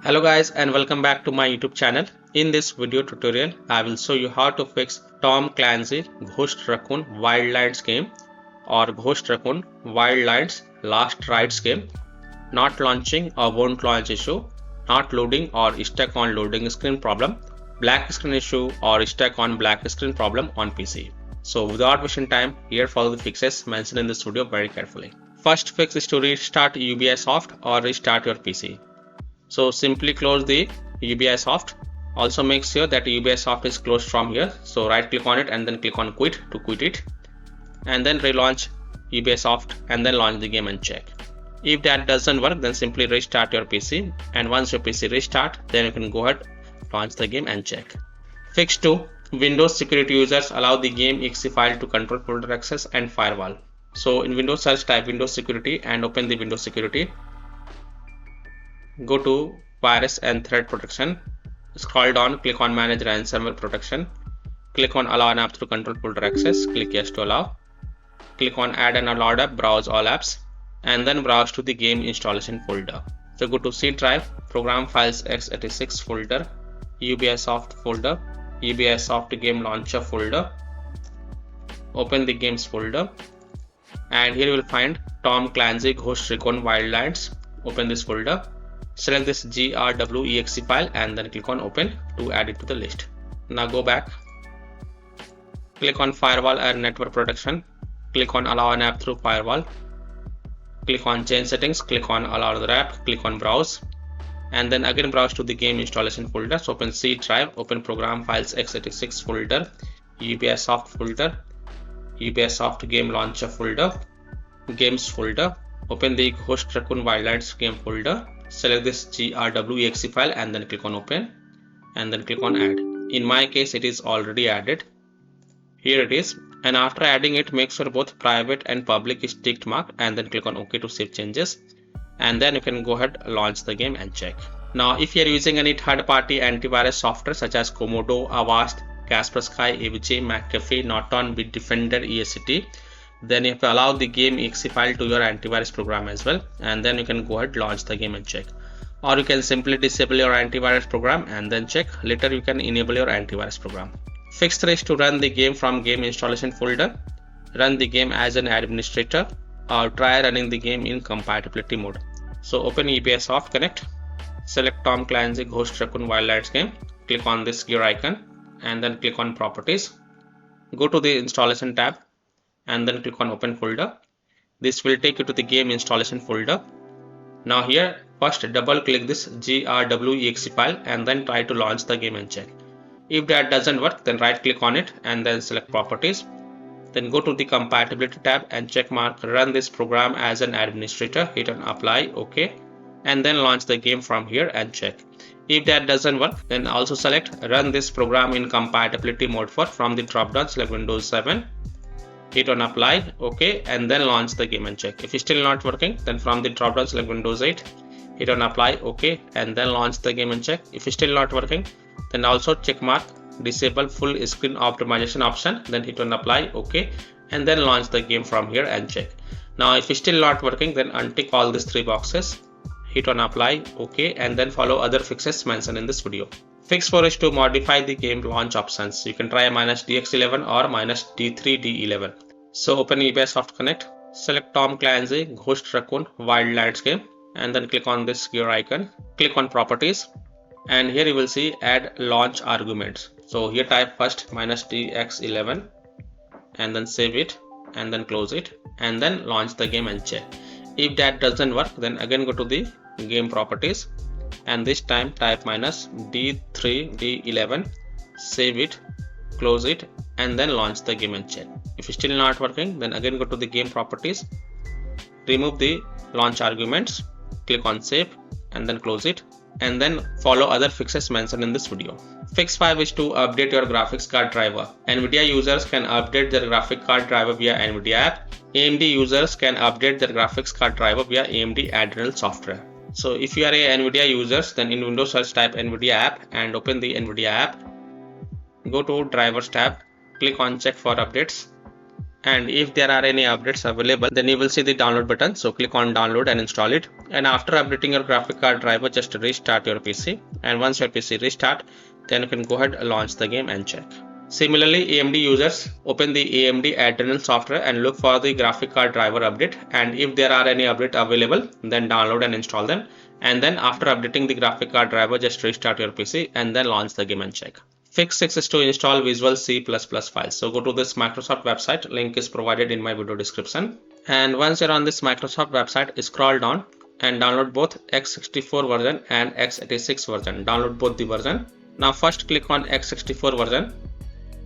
Hello guys and welcome back to my YouTube channel. In this video tutorial, I will show you how to fix Tom Clancy Ghost Recon Wildlands game or Ghost Recon Wildlands Last Rites game not launching or won't launch issue, not loading or stuck on loading screen problem, black screen issue or stuck on black screen problem on PC. So without wasting time, here follow the fixes mentioned in this video very carefully. First fix is to restart UBIsoft or restart your PC. So simply close the UBIsoft. Also make sure that UBIsoft is closed from here. So right click on it and then click on quit to quit it. And then relaunch UBIsoft and then launch the game and check. If that doesn't work, then simply restart your PC. And once your PC restart, then you can go ahead, launch the game and check. Fix 2. Windows security users allow the game exe file to control folder access and firewall. So in Windows search type Windows security and open the Windows security. Go to virus and threat protection, scroll down, click on manage ransomware protection, click on allow an app through control folder access, click yes to allow, click on add an allowed app, browse all apps, and then browse to the game installation folder. So go to C drive, program files x86 folder, UBIsoft folder, UBIsoft game launcher folder, open the games folder, and here you will find Tom Clancy Ghost Recon Wildlands. Open this folder. Select this grw.exe file and then click on open to add it to the list. Now go back, click on firewall and network protection, click on allow an app through firewall, click on change settings, click on allow other app, click on browse, and then again browse to the game installation folder. So open C drive, open program files x86 folder, UBIsoft folder, UBIsoft game launcher folder, games folder, open the Ghost Recon Wildlands game folder. Select this grw.exe file and then click on open and then click on add. In my case, it is already added. Here it is, and after adding it, make sure both private and public is ticked mark and then click on OK to save changes, and then you can go ahead, launch the game and check. Now if you are using any third-party antivirus software such as Komodo, Avast, Kaspersky, AVG, McAfee, Norton, Bitdefender, ESCT, then you have to allow the game exe file to your antivirus program as well, and then you can go ahead, launch the game and check. Or you can simply disable your antivirus program and then check. Later you can enable your antivirus program. Fix 3 is to run the game from game installation folder. Run the game as an administrator or try running the game in compatibility mode. So open UBIsoft Connect, select Tom Clancy Ghost Recon Wildlands game, click on this gear icon and then click on properties. Go to the installation tab and then click on open folder. This will take you to the game installation folder. Now here first double click this grw.exe file and then try to launch the game and check. If that doesn't work, then right click on it and then select properties. Then go to the compatibility tab and check mark run this program as an administrator, hit on apply, OK, and then launch the game from here and check. If that doesn't work, then also select run this program in compatibility mode from the drop down, select Windows 7, hit on apply, OK, and then launch the game and check. If it's still not working, then from the drop down select Windows 8, hit on apply, OK, and then launch the game and check. If it's still not working, then also check mark disable full screen optimization option, then hit on apply, OK, and then launch the game from here and check. Now if it's still not working, then untick all these 3 boxes, hit on apply, OK, and then follow other fixes mentioned in this video. Fix 4 is to modify the game launch options. You can try -DX11 or -D3D11. So open UBIsoft Connect, select Tom Clancy Ghost Recon Wildlands game and then click on this gear icon, click on properties, and here you will see add launch arguments. So here type first -DX11 and then save it and then close it and then launch the game and check. If that doesn't work, then again go to the game properties and this time type -D3D11, save it, close it, and then launch the game and check. If it's still not working, then again go to the game properties, remove the launch arguments, click on save and then close it, and then follow other fixes mentioned in this video. Fix 5 is to update your graphics card driver. NVIDIA users can update their graphic card driver via NVIDIA app. AMD users can update their graphics card driver via AMD Adrenal software. So if you are a NVIDIA users, then in Windows search type NVIDIA app and open the NVIDIA app. Go to drivers tab, click on check for updates, and if there are any updates available, then you will see the download button. So click on download and install it. And after updating your graphic card driver, just restart your PC, and once your PC restart, then you can go ahead and launch the game and check. Similarly, AMD users, open the AMD Adrenal software and look for the graphic card driver update, and if there are any update available, then download and install them. And then after updating the graphic card driver, just restart your PC and then launch the game and check. Fix 6 is to install Visual C++ files. So go to this Microsoft website, link is provided in my video description. And once you're on this Microsoft website, scroll down and download both x64 version and x86 version. Download both the version. Now first click on x64 version.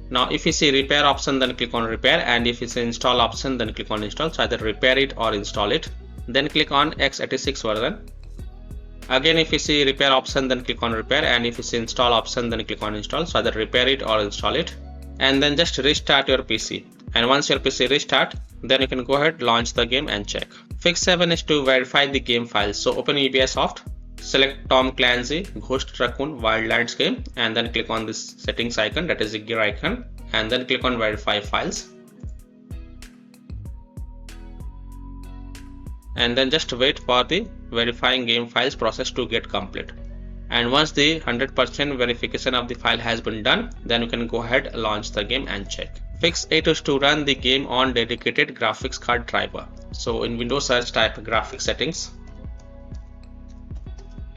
Now if you see repair option, then click on repair, and if you see install option, then click on install. So either repair it or install it. Then click on x86 version. Again, if you see repair option, then click on repair, and if you see install option, then click on install. So either repair it or install it, and then just restart your PC. And once your PC restart, then you can go ahead, launch the game and check. Fix 7 is to verify the game files. So open Ubisoft, select Tom Clancy Ghost Recon Wildlands game, and then click on this settings icon, that is the gear icon, and then click on verify files. And then just wait for the verifying game files process to get complete. And once the 100% verification of the file has been done, then you can go ahead, launch the game and check. Fix 8 is to run the game on dedicated graphics card driver. So in Windows search, type graphics settings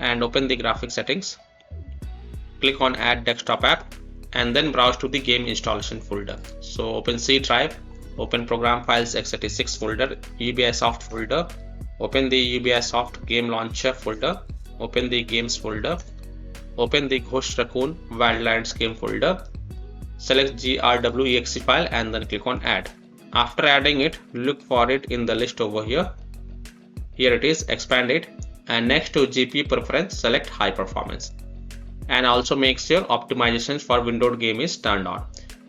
and open the graphics settings. Click on add desktop app and then browse to the game installation folder. So open C drive, open program files x86 folder, Ubisoft folder, open the Ubisoft game launcher folder, open the games folder, open the Ghost Recon Wildlands game folder, select grwexe file and then click on add. After adding it, look for it in the list over here. Here it is, expand it, and next to GPU preference, select high performance, and also make sure optimizations for windowed game is turned on,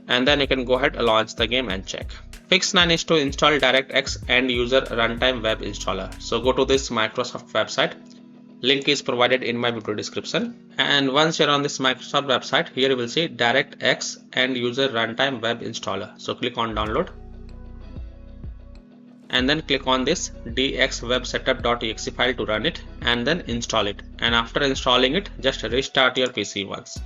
and then you can go ahead, launch the game and check. Fix 9 is to install DirectX end user runtime web installer. So go to this Microsoft website, link is provided in my video description, and once you're on this Microsoft website, here you will see DirectX end user runtime web installer. So click on download and then click on this dxwebsetup.exe file to run it, and then install it. And after installing it, just restart your PC once,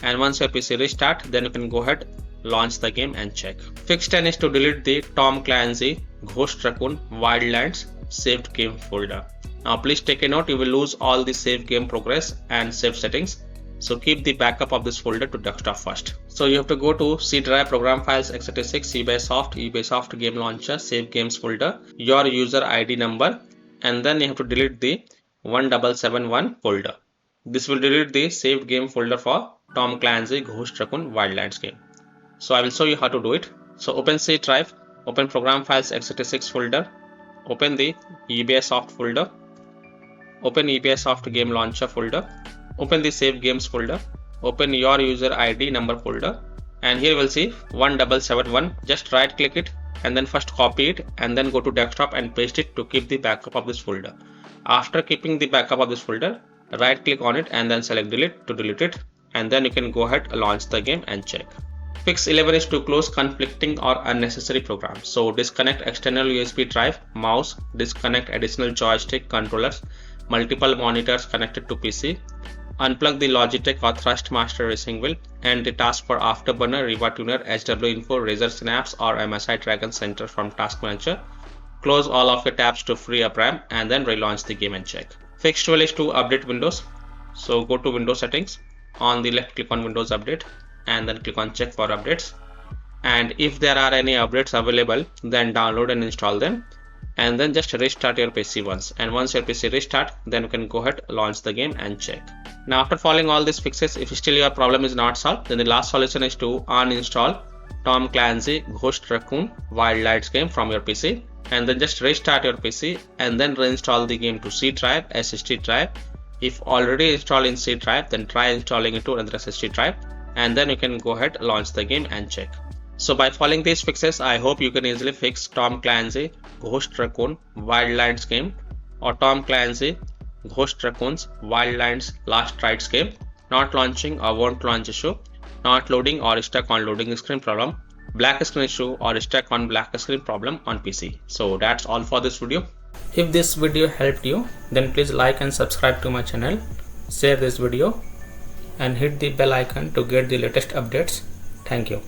and once your PC restart, then you can go ahead, launch the game and check. Fix 10 is to delete the Tom Clancy Ghost Recon Wildlands saved game folder. Now please take a note, you will lose all the save game progress and save settings, so keep the backup of this folder to desktop first. So you have to go to C drive, program files x86, Ubisoft game launcher, save games folder, your user ID number, and then you have to delete the 1771 folder. This will delete the saved game folder for Tom Clancy Ghost Recon Wildlands game. So I will show you how to do it. So open C drive, open program files x86 folder, open the Ubisoft folder, open Ubisoft game launcher folder, open the save games folder, open your user ID number folder, and here you will see 1771. Just right click it and then first copy it and then go to desktop and paste it to keep the backup of this folder. After keeping the backup of this folder, right click on it and then select delete to delete it, and then you can go ahead, launch the game and check. Fix 11 is to close conflicting or unnecessary programs. So disconnect external USB drive, mouse, disconnect additional joystick controllers, multiple monitors connected to PC, unplug the Logitech or Thrustmaster racing wheel, and the task for Afterburner, Riva Tuner, HW Info, Razer Synapse or MSI Dragon Center from Task Manager. Close all of your tabs to free up RAM and then relaunch the game and check. Fix 12 is to update Windows. So go to Windows settings, on the left click on Windows Update and then click on check for updates, and if there are any updates available, then download and install them, and then just restart your PC once, and once your PC restart, then you can go ahead, launch the game and check. Now after following all these fixes, if still your problem is not solved, then the last solution is to uninstall Tom Clancy Ghost Recon Wildlands game from your PC, and then just restart your PC and then reinstall the game to C drive, SSD drive. If already installed in C drive, then try installing it to another SSD drive, and then you can go ahead, launch the game and check. So by following these fixes, I hope you can easily fix Tom Clancy Ghost Recon Wildlands game or Tom Clancy Ghost Recon's Wildlands Last Rites game, not launching or won't launch issue, not loading or stuck on loading screen problem, black screen issue or stuck on black screen problem on PC. So that's all for this video. If this video helped you, then please like and subscribe to my channel, share this video and hit the bell icon to get the latest updates. Thank you.